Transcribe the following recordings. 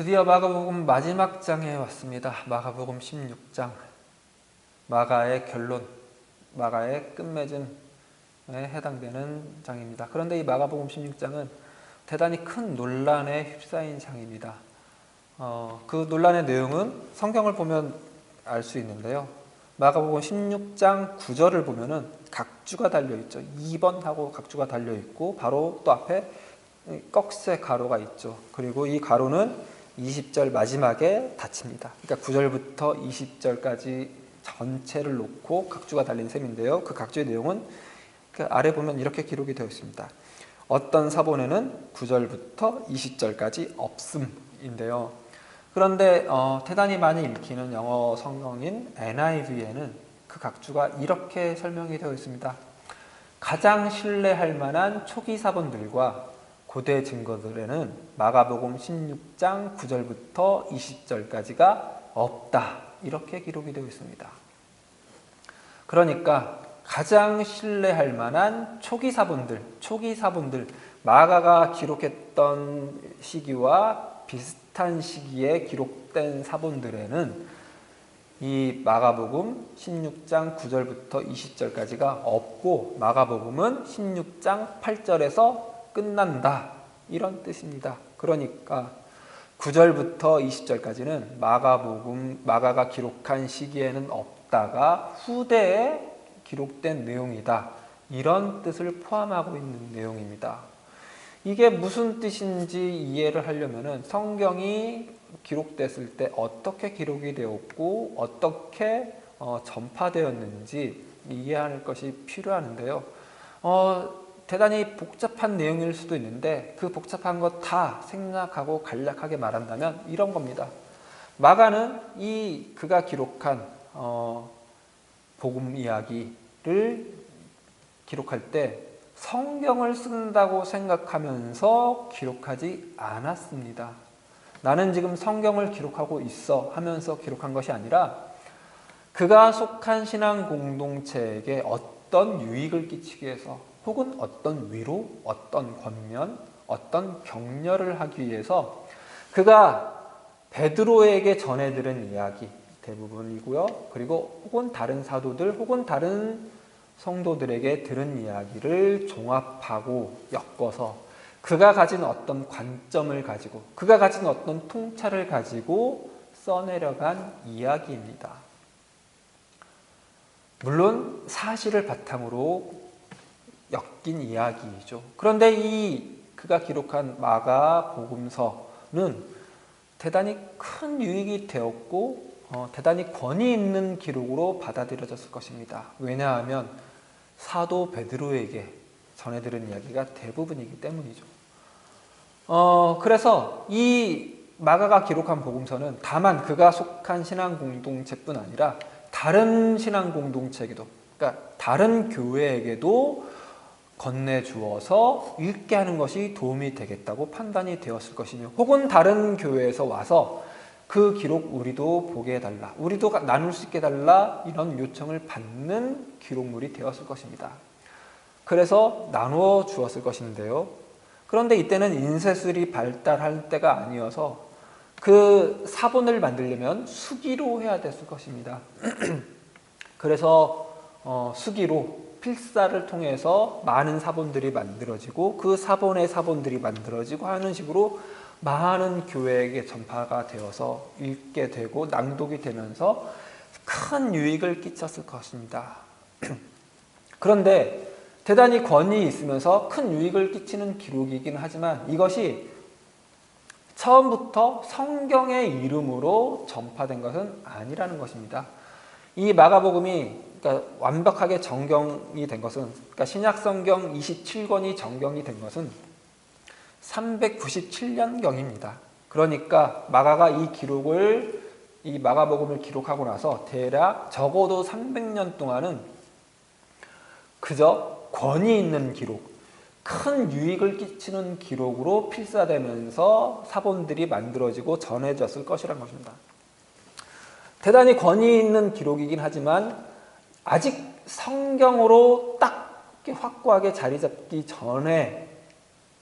드디어 마가복음 마지막 장에 왔습니다. 마가복음 16장, 마가의 결론, 마가의 끝맺음에 해당되는 장입니다. 그런데 이 마가복음 16장은 대단히 큰 논란에 휩싸인 장입니다. 그 논란의 내용은 성경을 보면 알 수 있는데요. 마가복음 16장 9절을 보면은 각주가 달려있죠. 2번 하고 각주가 달려있고 바로 또 앞에 꺽쇠 가로가 있죠. 그리고 이 가로는 20절 마지막에 닫힙니다. 그러니까 9절부터 20절까지 전체를 놓고 각주가 달린 셈인데요. 그 각주의 내용은 그 아래 보면 이렇게 기록이 되어 있습니다. 어떤 사본에는 9절부터 20절까지 없음인데요. 그런데 대단히 많이 읽히는 영어 성경인 NIV에는 그 각주가 이렇게 설명이 되어 있습니다. 가장 신뢰할 만한 초기 사본들과 고대 증거들에는 마가복음 16장 9절부터 20절까지가 없다. 이렇게 기록이 되어 있습니다. 그러니까 가장 신뢰할 만한 초기 사본들, 마가가 기록했던 시기와 비슷한 시기에 기록된 사본들에는 이 마가복음 16장 9절부터 20절까지가 없고 마가복음은 16장 8절에서 끝난다. 이런 뜻입니다. 그러니까 9절부터 20절까지는 마가가 기록한 시기에는 없다가 후대에 기록된 내용이다. 이런 뜻을 포함하고 있는 내용입니다. 이게 무슨 뜻인지 이해를 하려면 성경이 기록됐을 때 어떻게 기록이 되었고 어떻게 전파되었는지 이해할 것이 필요한데요. 대단히 복잡한 내용일 수도 있는데 그 복잡한 것 다 생략하고 간략하게 말한다면 이런 겁니다. 마가는 그가 기록한 복음 이야기를 기록할 때 성경을 쓴다고 생각하면서 기록하지 않았습니다. 나는 지금 성경을 기록하고 있어 하면서 기록한 것이 아니라 그가 속한 신앙 공동체에게 어떤 유익을 끼치기 위해서 혹은 어떤 위로, 어떤 권면, 어떤 격려를 하기 위해서 그가 베드로에게 전해들은 이야기 대부분이고요. 그리고 혹은 다른 사도들 혹은 다른 성도들에게 들은 이야기를 종합하고 엮어서 그가 가진 어떤 관점을 가지고 그가 가진 어떤 통찰을 가지고 써내려간 이야기입니다. 물론 사실을 바탕으로 엮인 이야기이죠. 그런데 그가 기록한 마가 복음서는 대단히 큰 유익이 되었고 대단히 권위 있는 기록으로 받아들여졌을 것입니다. 왜냐하면 사도 베드로에게 전해들은 이야기가 대부분이기 때문이죠. 그래서 이 마가가 기록한 복음서는 다만 그가 속한 신앙 공동체뿐 아니라 다른 신앙 공동체에게도, 그러니까 다른 교회에게도 건네주어서 읽게 하는 것이 도움이 되겠다고 판단이 되었을 것이며 혹은 다른 교회에서 와서 그 기록 우리도 보게 해달라, 우리도 나눌 수 있게 해달라 이런 요청을 받는 기록물이 되었을 것입니다. 그래서 나누어 주었을 것인데요. 그런데 이때는 인쇄술이 발달할 때가 아니어서 그 사본을 만들려면 수기로 해야 됐을 것입니다. 그래서 수기로 필사를 통해서 많은 사본들이 만들어지고 그 사본의 사본들이 만들어지고 하는 식으로 많은 교회에게 전파가 되어서 읽게 되고 낭독이 되면서 큰 유익을 끼쳤을 것입니다. 그런데 대단히 권위 있으면서 큰 유익을 끼치는 기록이긴 하지만 이것이 처음부터 성경의 이름으로 전파된 것은 아니라는 것입니다. 이 마가복음이 그러니까 완벽하게 정경이 된 것은, 그러니까 신약성경 27권이 정경이 된 것은 397년경입니다. 그러니까 마가가 이 마가복음을 기록하고 나서 대략 적어도 300년 동안은 그저 권위 있는 기록, 큰 유익을 끼치는 기록으로 필사되면서 사본들이 만들어지고 전해졌을 것이라는 것입니다. 대단히 권위 있는 기록이긴 하지만 아직 성경으로 딱 확고하게 자리 잡기 전에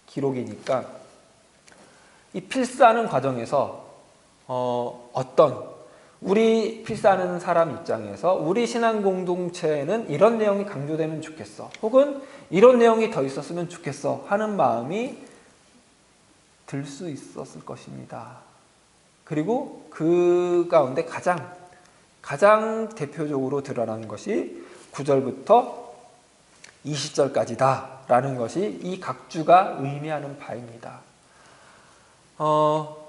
기록이니까 이 필사하는 과정에서 어떤 우리 필사하는 사람 입장에서 우리 신앙 공동체에는 이런 내용이 강조되면 좋겠어, 혹은 이런 내용이 더 있었으면 좋겠어 하는 마음이 들 수 있었을 것입니다. 그리고 그 가운데 가장 대표적으로 드러나는 것이 9절부터 20절까지다 라는 것이 이 각주가 의미하는 바입니다.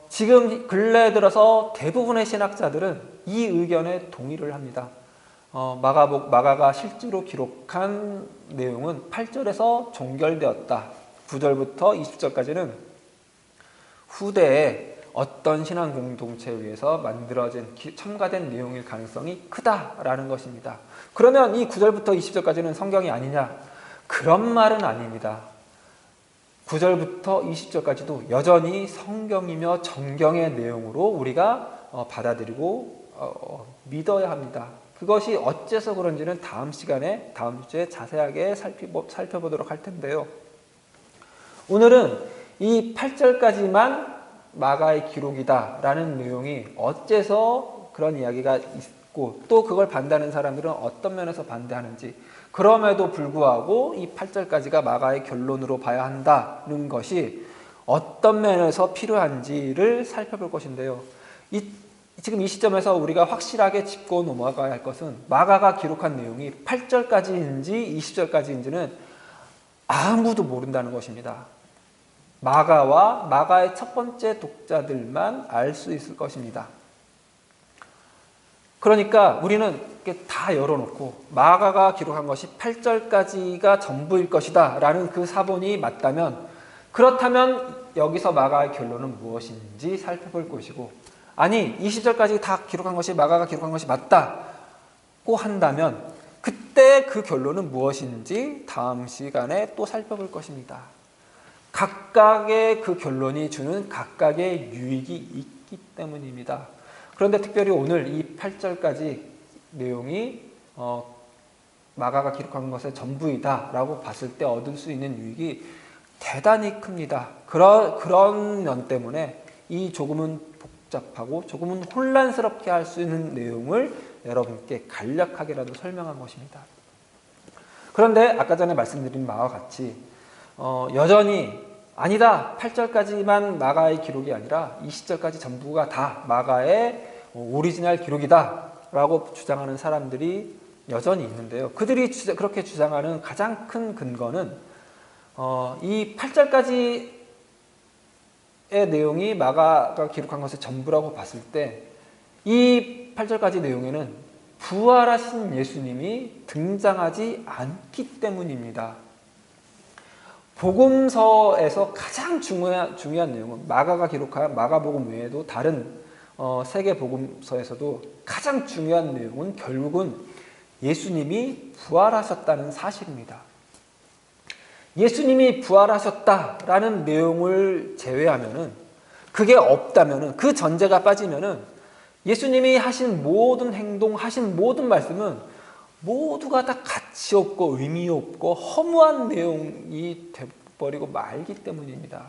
지금 근래 들어서 대부분의 신학자들은 이 의견에 동의를 합니다. 마가가 실제로 기록한 내용은 8절에서 종결되었다. 9절부터 20절까지는 후대에 어떤 신앙 공동체에 의해서 만들어진 첨가된 내용일 가능성이 크다라는 것입니다. 그러면 이 9절부터 20절까지는 성경이 아니냐? 그런 말은 아닙니다. 9절부터 20절까지도 여전히 성경이며 정경의 내용으로 우리가 받아들이고 믿어야 합니다. 그것이 어째서 그런지는 다음 시간에, 다음 주에 자세하게 살펴보도록 할 텐데요. 오늘은 이 8절까지만 마가의 기록이다라는 내용이 어째서 그런 이야기가 있고, 또 그걸 반대하는 사람들은 어떤 면에서 반대하는지, 그럼에도 불구하고 이 8절까지가 마가의 결론으로 봐야 한다는 것이 어떤 면에서 필요한지를 살펴볼 것인데요. 지금 이 시점에서 우리가 확실하게 짚고 넘어가야 할 것은 마가가 기록한 내용이 8절까지인지 20절까지인지는 아무도 모른다는 것입니다. 마가와 마가의 첫 번째 독자들만 알 수 있을 것입니다. 그러니까 우리는 다 열어놓고 마가가 기록한 것이 8절까지가 전부일 것이다 라는 그 사본이 맞다면, 그렇다면 여기서 마가의 결론은 무엇인지 살펴볼 것이고, 아니 20절까지 다 기록한 것이 마가가 기록한 것이 맞다고 한다면 그때 그 결론은 무엇인지 다음 시간에 또 살펴볼 것입니다. 각각의 그 결론이 주는 각각의 유익이 있기 때문입니다. 그런데 특별히 오늘 이 8절까지 내용이 마가가 기록한 것의 전부이다 라고 봤을 때 얻을 수 있는 유익이 대단히 큽니다. 그런 면 때문에 이 조금은 복잡하고 조금은 혼란스럽게 할 수 있는 내용을 여러분께 간략하게라도 설명한 것입니다. 그런데 아까 전에 말씀드린 바와 같이 여전히 아니다, 8절까지만 마가의 기록이 아니라 20절까지 전부가 다 마가의 오리지널 기록이다 라고 주장하는 사람들이 여전히 있는데요. 그들이 그렇게 주장하는 가장 큰 근거는 이 8절까지의 내용이 마가가 기록한 것의 전부라고 봤을 때 이 8절까지 내용에는 부활하신 예수님이 등장하지 않기 때문입니다. 복음서에서 가장 중요한 내용은 마가가 기록한 마가복음 외에도 다른 세계 복음서에서도 가장 중요한 내용은 결국은 예수님이 부활하셨다는 사실입니다. 예수님이 부활하셨다라는 내용을 제외하면은, 그게 없다면은, 그 전제가 빠지면은 예수님이 하신 모든 행동, 하신 모든 말씀은 모두가 다 가치 없고 의미 없고 허무한 내용이 되어버리고 말기 때문입니다.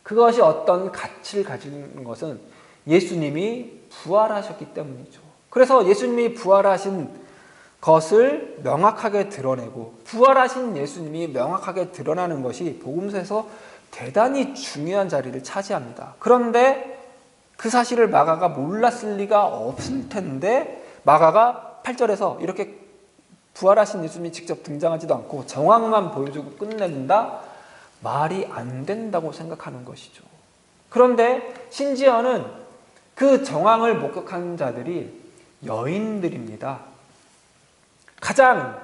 그것이 어떤 가치를 가지는 것은 예수님이 부활하셨기 때문이죠. 그래서 예수님이 부활하신 것을 명확하게 드러내고, 부활하신 예수님이 명확하게 드러나는 것이 복음서에서 대단히 중요한 자리를 차지합니다. 그런데 그 사실을 마가가 몰랐을 리가 없을 텐데 마가가 8절에서 이렇게 부활하신 예수님이 직접 등장하지도 않고 정황만 보여주고 끝낸다? 말이 안 된다고 생각하는 것이죠. 그런데 심지어는 그 정황을 목격한 자들이 여인들입니다. 가장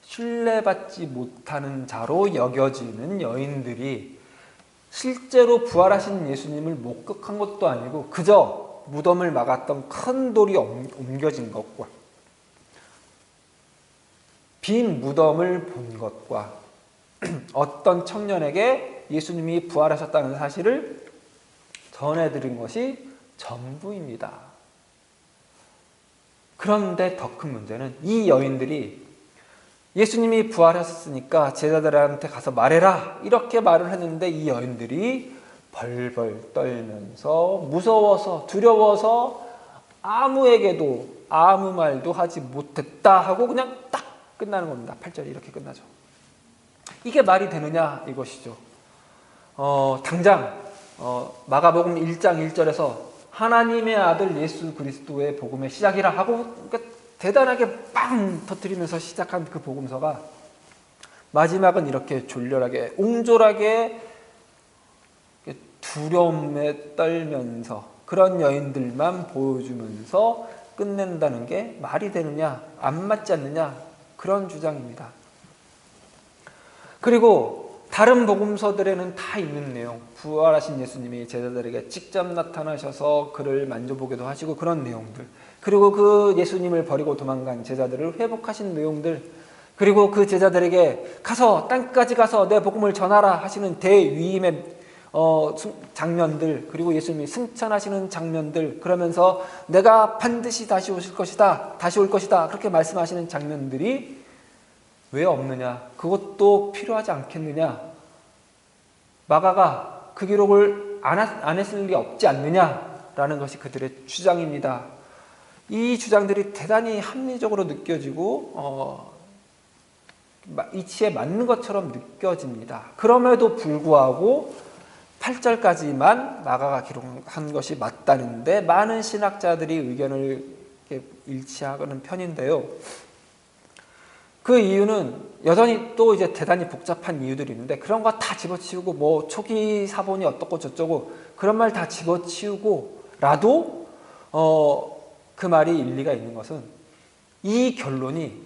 신뢰받지 못하는 자로 여겨지는 여인들이 실제로 부활하신 예수님을 목격한 것도 아니고 그저 무덤을 막았던 큰 돌이 옮겨진 것과 빈 무덤을 본 것과 어떤 청년에게 예수님이 부활하셨다는 사실을 전해드린 것이 전부입니다. 그런데 더 큰 문제는 이 여인들이 예수님이 부활하셨으니까 제자들한테 가서 말해라 이렇게 말을 했는데 이 여인들이 벌벌 떨면서 무서워서 두려워서 아무에게도 아무 말도 하지 못했다 하고 그냥 딱 끝나는 겁니다. 8절이 이렇게 끝나죠. 이게 말이 되느냐 이것이죠. 당장 마가복음 1장 1절에서 하나님의 아들 예수 그리스도의 복음의 시작이라 하고 그러니까 대단하게 빵 터뜨리면서 시작한 그 복음서가 마지막은 이렇게 졸렬하게 옹졸하게 두려움에 떨면서 그런 여인들만 보여주면서 끝낸다는 게 말이 되느냐 안 맞지 않느냐 그런 주장입니다. 그리고 다른 복음서들에는 다 있는 내용, 부활하신 예수님이 제자들에게 직접 나타나셔서 그를 만져보기도 하시고 그런 내용들, 그리고 그 예수님을 버리고 도망간 제자들을 회복하신 내용들, 그리고 그 제자들에게 가서 땅끝까지 가서 내 복음을 전하라 하시는 대위임의 장면들, 그리고 예수님이 승천하시는 장면들, 그러면서 내가 반드시 다시 오실 것이다, 다시 올 것이다 그렇게 말씀하시는 장면들이 왜 없느냐? 그것도 필요하지 않겠느냐? 마가가 그 기록을 안 했을 리 없지 않느냐라는 것이 그들의 주장입니다. 이 주장들이 대단히 합리적으로 느껴지고 이치에 맞는 것처럼 느껴집니다. 그럼에도 불구하고 8절까지만 마가가 기록한 것이 맞다는데 많은 신학자들이 의견을 일치하는 편인데요. 그 이유는 여전히 또 이제 대단히 복잡한 이유들이 있는데 그런 거 다 집어치우고 뭐 초기 사본이 어떻고 저쩌고 그런 말 다 집어치우고라도 그 말이 일리가 있는 것은 이 결론이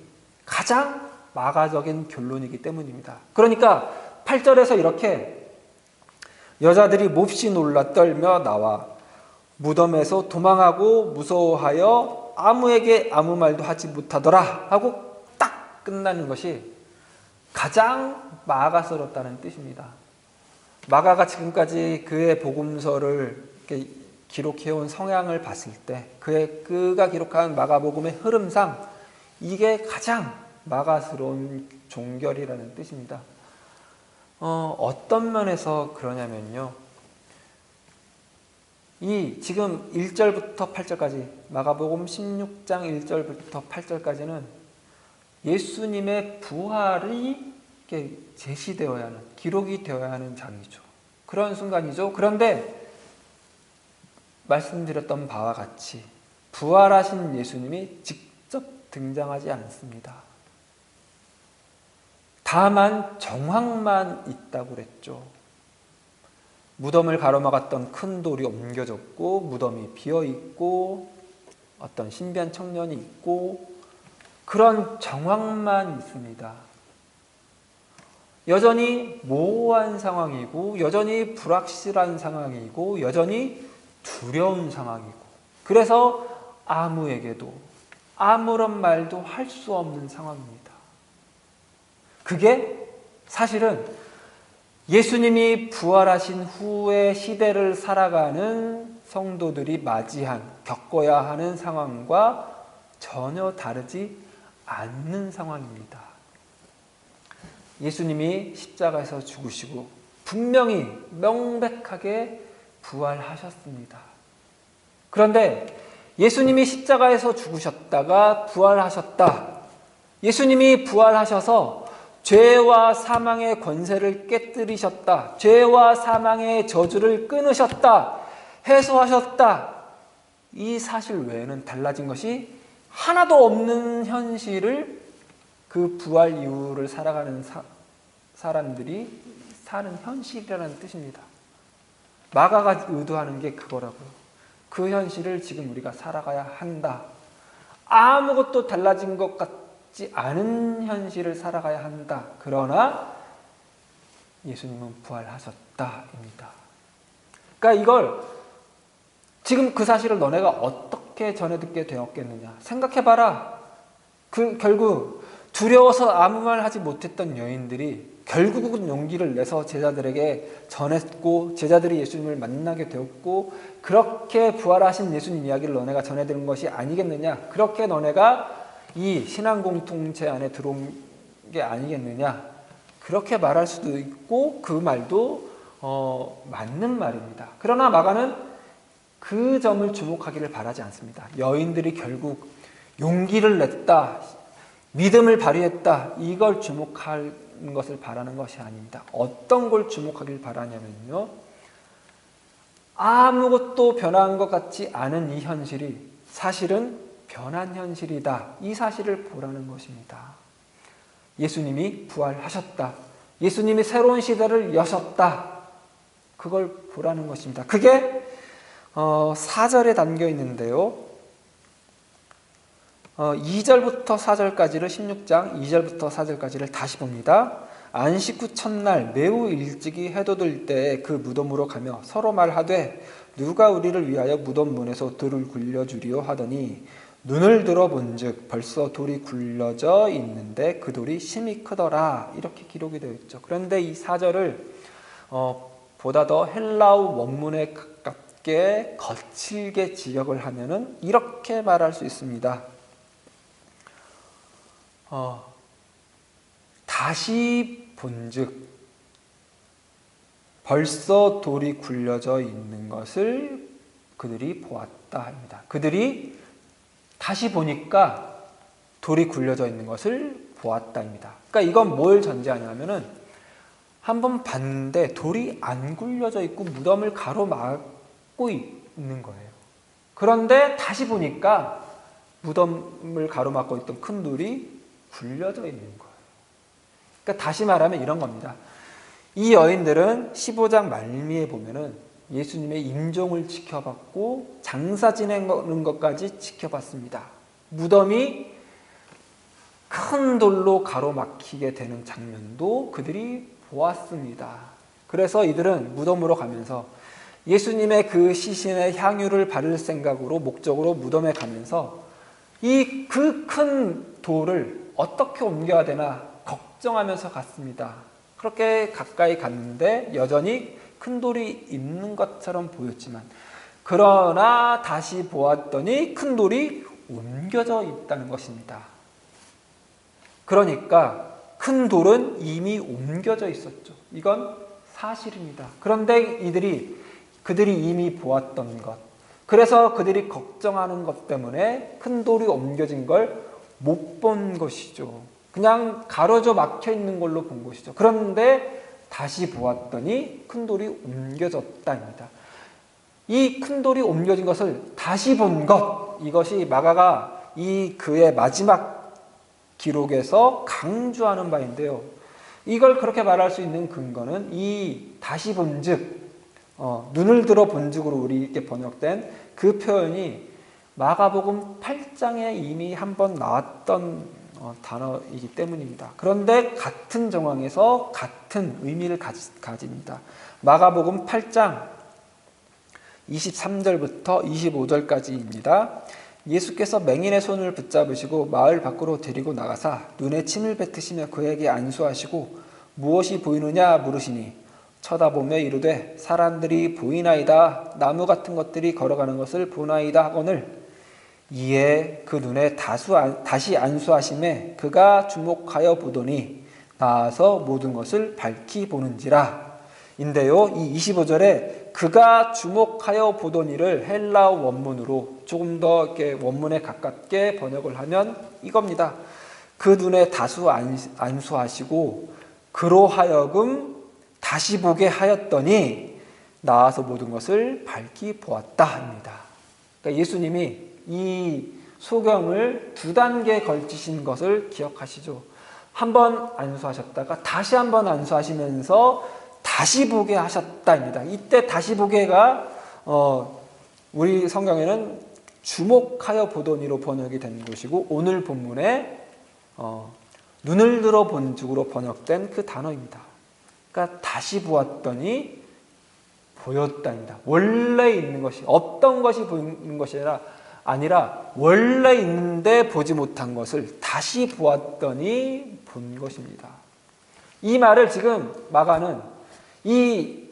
가장 마가적인 결론이기 때문입니다. 그러니까 8절에서 이렇게 여자들이 몹시 놀라 떨며 나와 무덤에서 도망하고 무서워하여 아무에게 아무 말도 하지 못하더라 하고 끝나는 것이 가장 마가스럽다는 뜻입니다. 마가가 지금까지 그의 복음서를 기록해온 성향을 봤을 때 그가 기록한 마가복음의 흐름상 이게 가장 마가스러운 종결이라는 뜻입니다. 어떤 면에서 그러냐면요. 이 지금 1절부터 8절까지 마가복음 16장 1절부터 8절까지는 예수님의 부활이 제시되어야 하는, 기록이 되어야 하는 장이죠. 그런 순간이죠. 그런데 말씀드렸던 바와 같이 부활하신 예수님이 직접 등장하지 않습니다. 다만 정황만 있다고 그랬죠. 무덤을 가로막았던 큰 돌이 옮겨졌고 무덤이 비어있고 어떤 신비한 청년이 있고 그런 정황만 있습니다. 여전히 모호한 상황이고 여전히 불확실한 상황이고 여전히 두려운 상황이고 그래서 아무에게도 아무런 말도 할 수 없는 상황입니다. 그게 사실은 예수님이 부활하신 후의 시대를 살아가는 성도들이 맞이한, 겪어야 하는 상황과 전혀 다르지 않는 상황입니다. 예수님이 십자가에서 죽으시고 분명히 명백하게 부활하셨습니다. 그런데 예수님이 십자가에서 죽으셨다가 부활하셨다. 예수님이 부활하셔서 죄와 사망의 권세를 깨뜨리셨다. 죄와 사망의 저주를 끊으셨다. 해소하셨다. 이 사실 외에는 달라진 것이 하나도 없는 현실을 그 부활 이후를 살아가는 사람들이 사는 현실이라는 뜻입니다. 마가가 의도하는 게 그거라고요. 그 현실을 지금 우리가 살아가야 한다. 아무것도 달라진 것 같지 않은 현실을 살아가야 한다. 그러나 예수님은 부활하셨다입니다. 그러니까 이걸 지금 그 사실을 너네가 어떻게 전해 듣게 되었겠느냐. 생각해봐라. 결국 두려워서 아무 말 하지 못했던 여인들이 결국은 용기를 내서 제자들에게 전했고 제자들이 예수님을 만나게 되었고 그렇게 부활하신 예수님 이야기를 너네가 전해 들은 것이 아니겠느냐. 그렇게 너네가 이 신앙 공동체 안에 들어온 게 아니겠느냐. 그렇게 말할 수도 있고 그 말도 맞는 말입니다. 그러나 마가는 그 점을 주목하기를 바라지 않습니다. 여인들이 결국 용기를 냈다, 믿음을 발휘했다, 이걸 주목하는 것을 바라는 것이 아닙니다. 어떤 걸 주목하길 바라냐면요, 아무것도 변한 것 같지 않은 이 현실이 사실은 변한 현실이다, 이 사실을 보라는 것입니다. 예수님이 부활하셨다, 예수님이 새로운 시대를 여셨다, 그걸 보라는 것입니다. 그게 4절에 담겨 있는데요, 2절부터 4절까지를 16장 2절부터 4절까지를 다시 봅니다. 안식 후 첫날 매우 일찍이 해도 들 때에 그 무덤으로 가며 서로 말하되 누가 우리를 위하여 무덤 문에서 돌을 굴려주리요 하더니 눈을 들어 본즉 벌써 돌이 굴려져 있는데 그 돌이 심히 크더라, 이렇게 기록이 되어 있죠. 그런데 이 4절을 보다 더 헬라어 원문에 가깝게 거칠게 지역을 하면은 이렇게 말할 수 있습니다. 다시 본즉 벌써 돌이 굴려져 있는 것을 그들이 보았다 합니다. 그들이 다시 보니까 돌이 굴려져 있는 것을 보았다입니다. 그러니까 이건 뭘 전제하냐면은 한번 봤는데 돌이 안 굴려져 있고 무덤을 가로막고 있는 거예요. 그런데 다시 보니까 무덤을 가로막고 있던 큰 돌이 굴려져 있는 거예요. 그러니까 다시 말하면 이런 겁니다. 이 여인들은 15장 말미에 보면은 예수님의 임종을 지켜봤고 장사 지내는 것까지 지켜봤습니다. 무덤이 큰 돌로 가로막히게 되는 장면도 그들이 보았습니다. 그래서 이들은 무덤으로 가면서 예수님의 그 시신의 향유를 바를 생각으로, 목적으로 무덤에 가면서 이 그 큰 돌을 어떻게 옮겨야 되나 걱정하면서 갔습니다. 그렇게 가까이 갔는데 여전히 큰 돌이 있는 것처럼 보였지만, 그러나 다시 보았더니 큰 돌이 옮겨져 있다는 것입니다. 그러니까 큰 돌은 이미 옮겨져 있었죠. 이건 사실입니다. 그런데 그들이 이미 보았던 것, 그래서 그들이 걱정하는 것 때문에 큰 돌이 옮겨진 걸 못 본 것이죠. 그냥 가로져 막혀 있는 걸로 본 것이죠. 그런데 다시 보았더니 큰 돌이 옮겨졌다입니다. 이 큰 돌이 옮겨진 것을 다시 본 것, 이것이 마가가 그의 마지막 기록에서 강조하는 바인데요. 이걸 그렇게 말할 수 있는 근거는 이 다시 본즉, 눈을 들어 본즉으로 우리에게 번역된 그 표현이 마가복음 8장에 이미 한번 나왔던 단어이기 때문입니다. 그런데 같은 정황에서 같은 의미를 가집니다. 마가복음 8장 23절부터 25절까지입니다. 예수께서 맹인의 손을 붙잡으시고 마을 밖으로 데리고 나가사 눈에 침을 뱉으시며 그에게 안수하시고 무엇이 보이느냐 물으시니 쳐다보며 이르되 사람들이 보이나이다. 나무 같은 것들이 걸어가는 것을 보나이다 하거늘 이에 그 눈에 다시 안수하심에 그가 주목하여 보더니 나아서 모든 것을 밝히 보는지라. 인데요, 이 25절에 그가 주목하여 보더니를 헬라어 원문으로 조금 더 이렇게 원문에 가깝게 번역을 하면 이겁니다. 그 눈에 안수하시고 그로 하여금 다시 보게 하였더니 나아서 모든 것을 밝히 보았다 합니다. 그러니까 예수님이 이 소경을 2단계에 걸치신 것을 기억하시죠. 한번 안수하셨다가 다시 한번 안수하시면서 다시 보게 하셨다입니다. 이때 다시 보게가 우리 성경에는 주목하여 보더니로 번역이 된 것이고, 오늘 본문에 눈을 들어 본즉으로 번역된 그 단어입니다. 그러니까 다시 보았더니 보였다입니다. 원래 있는 것이, 없던 것이 보이는 것이 아니라 원래 있는데 보지 못한 것을 다시 보았더니 본 것입니다. 이 말을 지금 마가는 이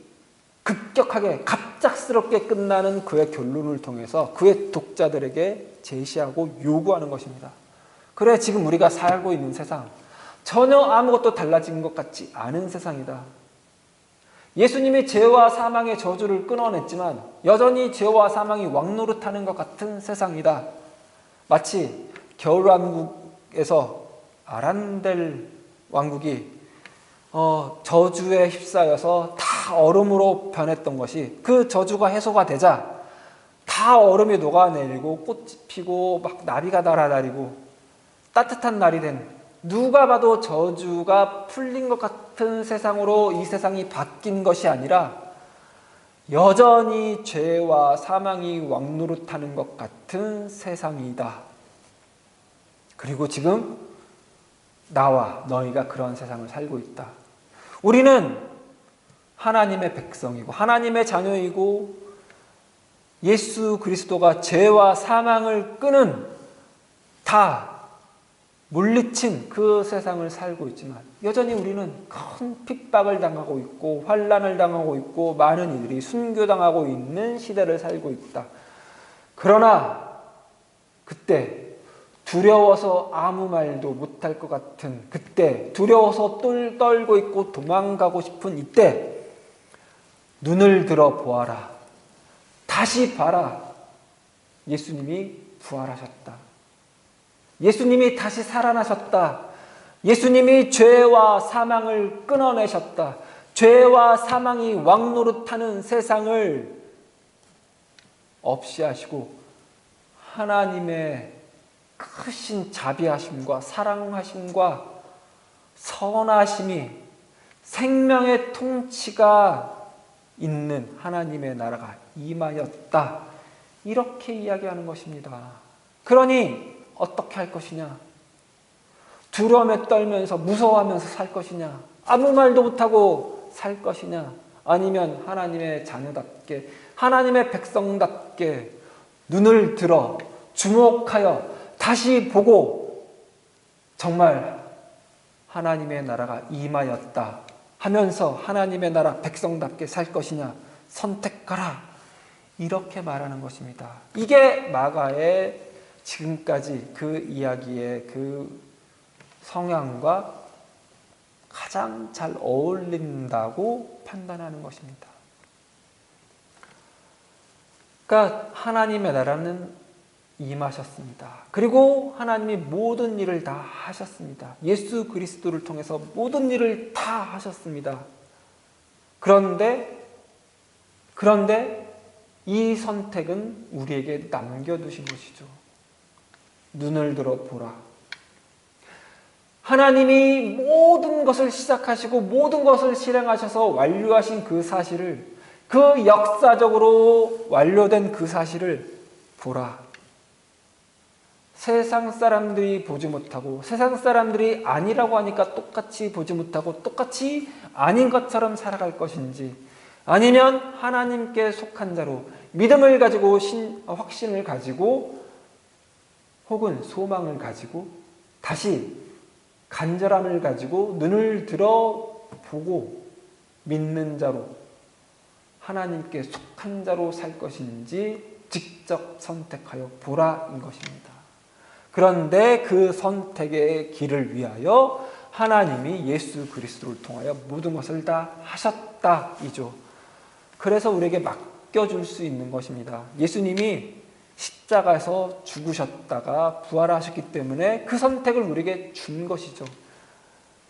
급격하게 갑작스럽게 끝나는 그의 결론을 통해서 그의 독자들에게 제시하고 요구하는 것입니다. 그래, 지금 우리가 살고 있는 세상, 전혀 아무것도 달라진 것 같지 않은 세상이다. 예수님이 죄와 사망의 저주를 끊어냈지만 여전히 죄와 사망이 왕노릇하는 것 같은 세상이다. 마치 겨울왕국에서 아란델 왕국이 저주에 휩싸여서 다 얼음으로 변했던 것이 그 저주가 해소가 되자 다 얼음이 녹아내리고 꽃이 피고 막 나비가 날아다니고 따뜻한 날이 된, 누가 봐도 저주가 풀린 것 같은 세상으로 이 세상이 바뀐 것이 아니라 여전히 죄와 사망이 왕노릇하는 것 같은 세상이다. 그리고 지금 나와 너희가 그런 세상을 살고 있다. 우리는 하나님의 백성이고 하나님의 자녀이고 예수 그리스도가 죄와 사망을 끄는 다 물리친 그 세상을 살고 있지만 여전히 우리는 큰 핍박을 당하고 있고 환난을 당하고 있고 많은 이들이 순교당하고 있는 시대를 살고 있다. 그러나 그때 두려워서 아무 말도 못할 것 같은 그때, 두려워서 똘 떨고 있고 도망가고 싶은 이때 눈을 들어 보아라. 다시 봐라. 예수님이 부활하셨다. 예수님이 다시 살아나셨다. 예수님이 죄와 사망을 끊어내셨다. 죄와 사망이 왕노릇하는 세상을 없이 하시고 하나님의 크신 자비하심과 사랑하심과 선하심이 생명의 통치가 있는 하나님의 나라가 임하였다. 이렇게 이야기하는 것입니다. 그러니 어떻게 할 것이냐? 두려움에 떨면서 무서워하면서 살 것이냐? 아무 말도 못하고 살 것이냐? 아니면 하나님의 자녀답게 하나님의 백성답게 눈을 들어 주목하여 다시 보고 정말 하나님의 나라가 임하였다 하면서 하나님의 나라 백성답게 살 것이냐? 선택하라. 이렇게 말하는 것입니다. 이게 마가의 지금까지 그 이야기의 그 성향과 가장 잘 어울린다고 판단하는 것입니다. 그러니까 하나님의 나라는 임하셨습니다. 그리고 하나님이 모든 일을 다 하셨습니다. 예수 그리스도를 통해서 모든 일을 다 하셨습니다. 그런데 이 선택은 우리에게 남겨두신 것이죠. 눈을 들어 보라. 하나님이 모든 것을 시작하시고 모든 것을 실행하셔서 완료하신 그 사실을, 그 역사적으로 완료된 그 사실을 보라. 세상 사람들이 보지 못하고 세상 사람들이 아니라고 하니까 똑같이 보지 못하고 똑같이 아닌 것처럼 살아갈 것인지, 아니면 하나님께 속한 자로 믿음을 가지고 확신을 가지고 혹은 소망을 가지고 다시 간절함을 가지고 눈을 들어 보고 믿는 자로 하나님께 속한 자로 살 것인지 직접 선택하여 보라인 것입니다. 그런데 그 선택의 길을 위하여 하나님이 예수 그리스도를 통하여 모든 것을 다 하셨다이죠. 그래서 우리에게 맡겨줄 수 있는 것입니다. 예수님이 십자가에서 죽으셨다가 부활하셨기 때문에 그 선택을 우리에게 준 것이죠.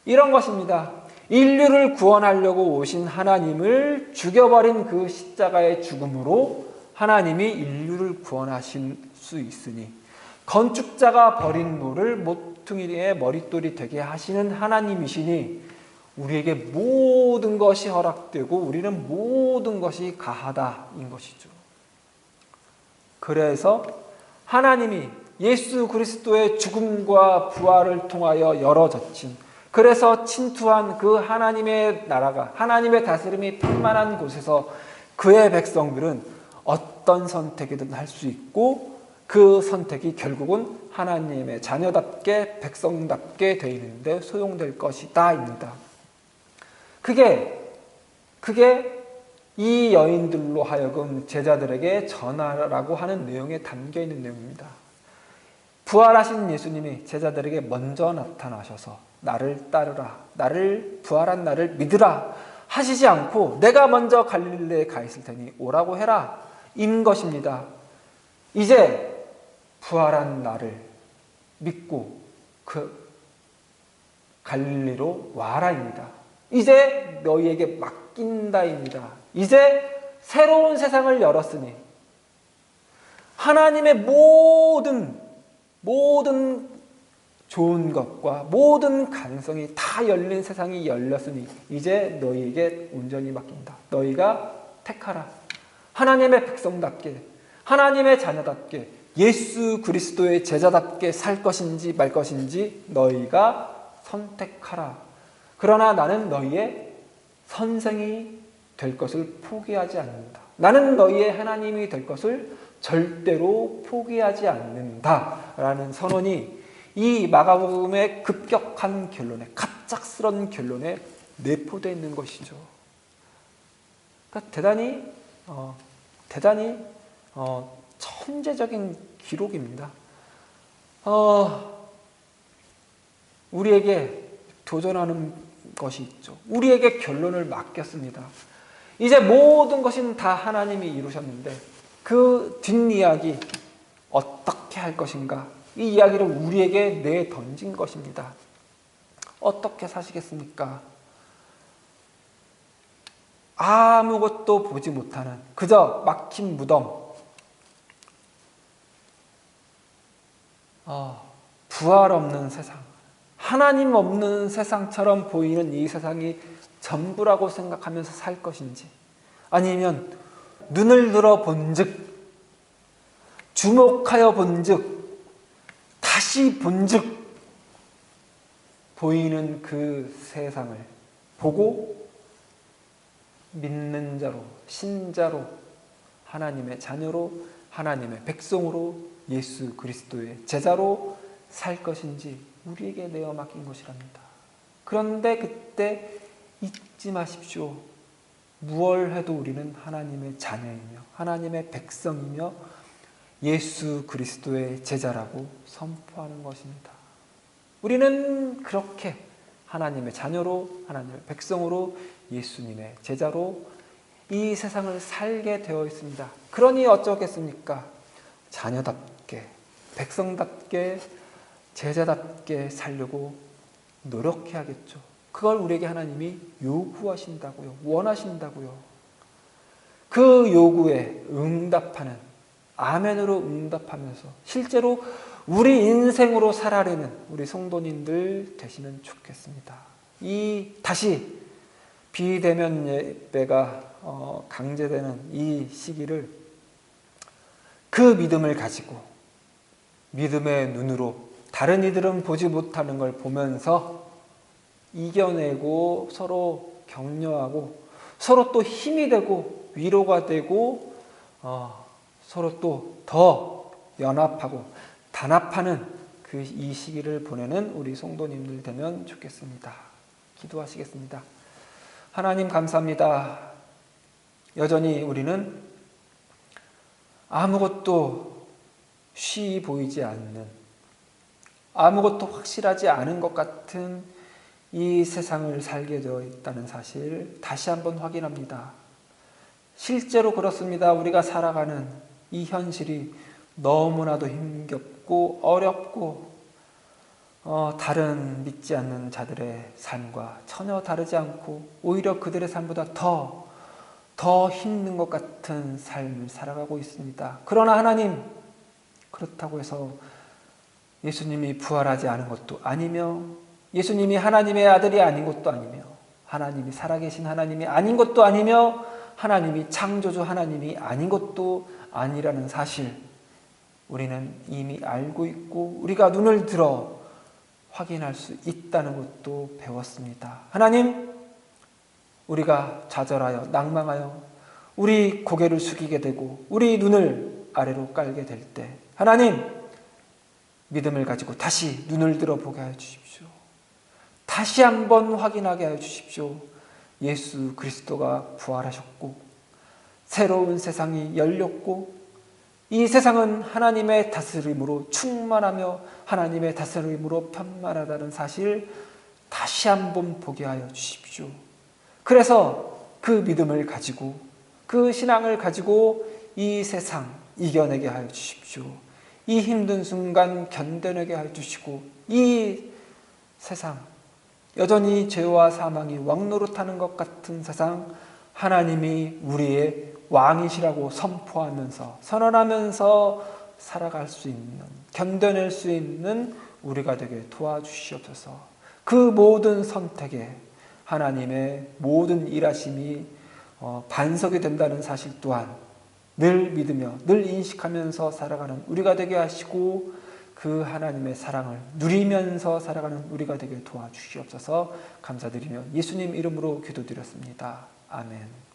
이런 것입니다. 인류를 구원하려고 오신 하나님을 죽여버린 그 십자가의 죽음으로 하나님이 인류를 구원하실 수 있으니, 건축자가 버린 돌을 모퉁이의 머릿돌이 되게 하시는 하나님이시니 우리에게 모든 것이 허락되고 우리는 모든 것이 가하다인 것이죠. 그래서 하나님이 예수 그리스도의 죽음과 부활을 통하여 열어젖힌, 그래서 침투한 그 하나님의 나라가, 하나님의 다스림이 충만한 곳에서 그의 백성들은 어떤 선택이든 할 수 있고 그 선택이 결국은 하나님의 자녀답게 백성답게 되는데 소용될 것이다입니다. 그게 이 여인들로 하여금 제자들에게 전하라고 하는 내용에 담겨 있는 내용입니다. 부활하신 예수님이 제자들에게 먼저 나타나셔서 나를 따르라, 나를 부활한 나를 믿으라 하시지 않고 내가 먼저 갈릴리에 가 있을 테니 오라고 해라 인 것입니다. 이제 부활한 나를 믿고 그 갈릴리로 와라입니다. 이제 너희에게 맡긴다입니다. 이제 새로운 세상을 열었으니 하나님의 모든 좋은 것과 모든 가능성이 다 열린 세상이 열렸으니 이제 너희에게 온전히 맡긴다. 너희가 택하라. 하나님의 백성답게, 하나님의 자녀답게, 예수 그리스도의 제자답게 살 것인지 말 것인지 너희가 선택하라. 그러나 나는 너희의 선생이 될 것을 포기하지 않는다. 나는 너희의 하나님이 될 것을 절대로 포기하지 않는다. 라는 선언이 이 마가복음의 급격한 결론에, 갑작스런 결론에 내포되어 있는 것이죠. 그러니까 대단히 천재적인 기록입니다. 우리에게 도전하는 것이 있죠. 우리에게 결론을 맡겼습니다. 이제 모든 것은 다 하나님이 이루셨는데 그 뒷이야기 어떻게 할 것인가, 이 이야기를 우리에게 내던진 것입니다. 어떻게 사시겠습니까? 아무것도 보지 못하는 그저 막힌 무덤, 부활 없는 세상, 하나님 없는 세상처럼 보이는 이 세상이 전부라고 생각하면서 살 것인지, 아니면 눈을 들어 본즉, 주목하여 본즉, 다시 본즉 보이는 그 세상을 보고 믿는 자로, 신자로, 하나님의 자녀로, 하나님의 백성으로, 예수 그리스도의 제자로 살 것인지 우리에게 내어 맡긴 것이랍니다. 그런데 그때 잊지 마십시오. 무얼 해도 우리는 하나님의 자녀이며 하나님의 백성이며 예수 그리스도의 제자라고 선포하는 것입니다. 우리는 그렇게 하나님의 자녀로, 하나님의 백성으로, 예수님의 제자로 이 세상을 살게 되어 있습니다. 그러니 어쩌겠습니까? 자녀답게, 백성답게, 제자답게 살려고 노력해야겠죠. 그걸 우리에게 하나님이 요구하신다고요. 원하신다고요. 그 요구에 응답하는, 아멘으로 응답하면서 실제로 우리 인생으로 살아내는 우리 성도님들 되시면 좋겠습니다. 다시 비대면 예배가 강제되는 이 시기를 그 믿음을 가지고 믿음의 눈으로 다른 이들은 보지 못하는 걸 보면서 이겨내고 서로 격려하고 서로 또 힘이 되고 위로가 되고 서로 또 더 연합하고 단합하는 이 시기를 보내는 우리 성도님들 되면 좋겠습니다. 기도하시겠습니다. 하나님 감사합니다. 여전히 우리는 아무것도 쉬이 보이지 않는, 아무것도 확실하지 않은 것 같은 이 세상을 살게 되어 있다는 사실 다시 한번 확인합니다. 실제로 그렇습니다. 우리가 살아가는 이 현실이 너무나도 힘겹고 어렵고 다른 믿지 않는 자들의 삶과 전혀 다르지 않고 오히려 그들의 삶보다 더 힘든 것 같은 삶을 살아가고 있습니다. 그러나 하나님, 그렇다고 해서 예수님이 부활하지 않은 것도 아니며 예수님이 하나님의 아들이 아닌 것도 아니며 하나님이 살아계신 하나님이 아닌 것도 아니며 하나님이 창조주 하나님이 아닌 것도 아니라는 사실, 우리는 이미 알고 있고 우리가 눈을 들어 확인할 수 있다는 것도 배웠습니다. 하나님, 우리가 좌절하여 낭망하여 우리 고개를 숙이게 되고 우리 눈을 아래로 깔게 될 때 하나님, 믿음을 가지고 다시 눈을 들어 보게 하여 주십시오. 다시 한번 확인하게 하여 주십시오. 예수 그리스도가 부활하셨고 새로운 세상이 열렸고 이 세상은 하나님의 다스림으로 충만하며 하나님의 다스림으로 편만하다는 사실 다시 한번 보게 하여 주십시오. 그래서 그 믿음을 가지고 그 신앙을 가지고 이 세상 이겨내게 하여 주십시오. 이 힘든 순간 견뎌내게 하여 주시고 이 세상 여전히 죄와 사망이 왕노릇하는 것 같은 세상 하나님이 우리의 왕이시라고 선포하면서 선언하면서 살아갈 수 있는 견뎌낼 수 있는 우리가 되게 도와주시옵소서. 그 모든 선택에 하나님의 모든 일하심이 반석이 된다는 사실 또한 늘 믿으며 늘 인식하면서 살아가는 우리가 되게 하시고 그 하나님의 사랑을 누리면서 살아가는 우리가 되게 도와주시옵소서. 감사드리며 예수님 이름으로 기도드렸습니다. 아멘.